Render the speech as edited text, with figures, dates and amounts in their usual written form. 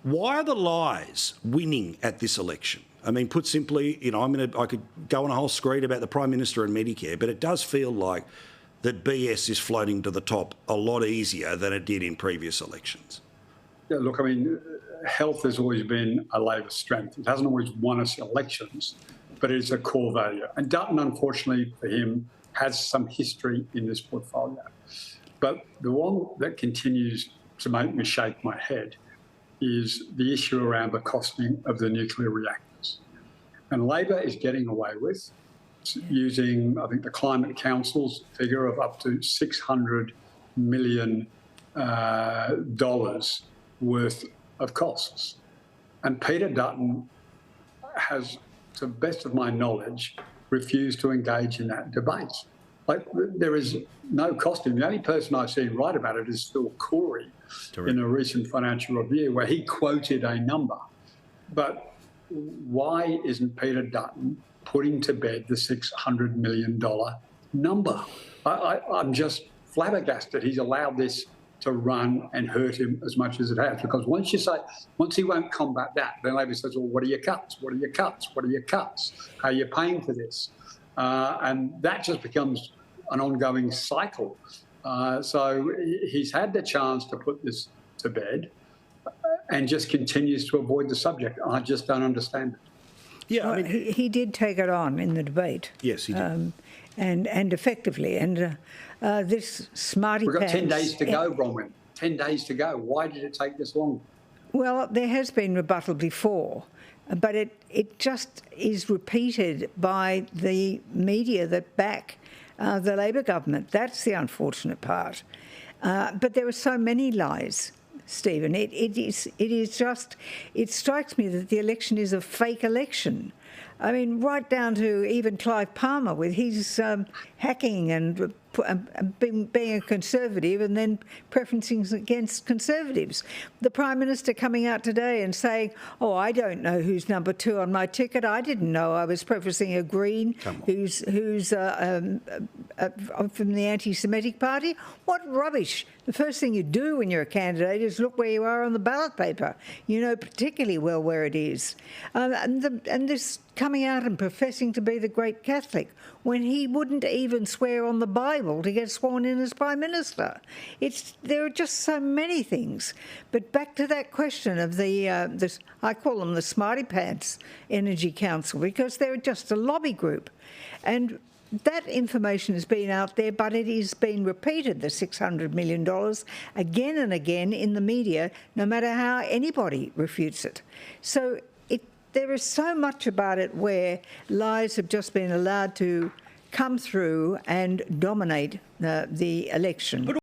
Why are the lies winning at this election? I mean, put simply, I could go on a whole screed about the Prime Minister and Medicare, but it does feel like that BS is floating to the top a lot easier than it did in previous elections. Yeah, look, I mean, health has always been a Labor strength. It hasn't always won us elections, but it is a core value. And Dutton, unfortunately for him, has some history in this portfolio. But the one that continues to make me shake my head is the issue around the costing of the nuclear reactors. And Labor is getting away with using, I think, the Climate Council's figure of up to $600 million worth of costs. And Peter Dutton has, to the best of my knowledge, refused to engage in that debate. Like, there is no costing. The only person I've seen write about it is Phil Corey in a recent Financial Review, where he quoted a number. But why isn't Peter Dutton putting to bed the $600 million number? I'm just flabbergasted he's allowed this to run and hurt him as much as it has. Because once he won't combat that, then Labor says, well, what are your cuts? What are your cuts? What are your cuts? How are you paying for this? And that just becomes an ongoing cycle. So he's had the chance to put this to bed and just continues to avoid the subject. I just don't understand it. Yeah, I mean, he did take it on in the debate. Yes, he did. And effectively. And this smarty pants... We've got 10 days to go, Bronwyn. 10 days to go. Why did it take this long? Well, there has been rebuttal before, but it just is repeated by the media that back the Labor government. That's the unfortunate part. But there are so many lies, Stephen. It strikes me that the election is a fake election. I mean, right down to even Clive Palmer with his hacking and being a Conservative and then preferencing against Conservatives. The Prime Minister coming out today and saying, oh, I don't know who's number 2 on my ticket. I didn't know I was preferencing a Green who's from the anti-Semitic party. What rubbish. The first thing you do when you're a candidate is look where you are on the ballot paper. You know particularly well where it is. And this coming out and professing to be the great Catholic when he wouldn't even swear on the Bible to get sworn in as Prime Minister. There are just so many things. But back to that question of I call them the Smarty Pants Energy Council, because they're just a lobby group. And that information has been out there, but it is being repeated, the $600 million, again and again in the media, no matter how anybody refutes it. So there is so much about it where lies have just been allowed to come through and dominate the election.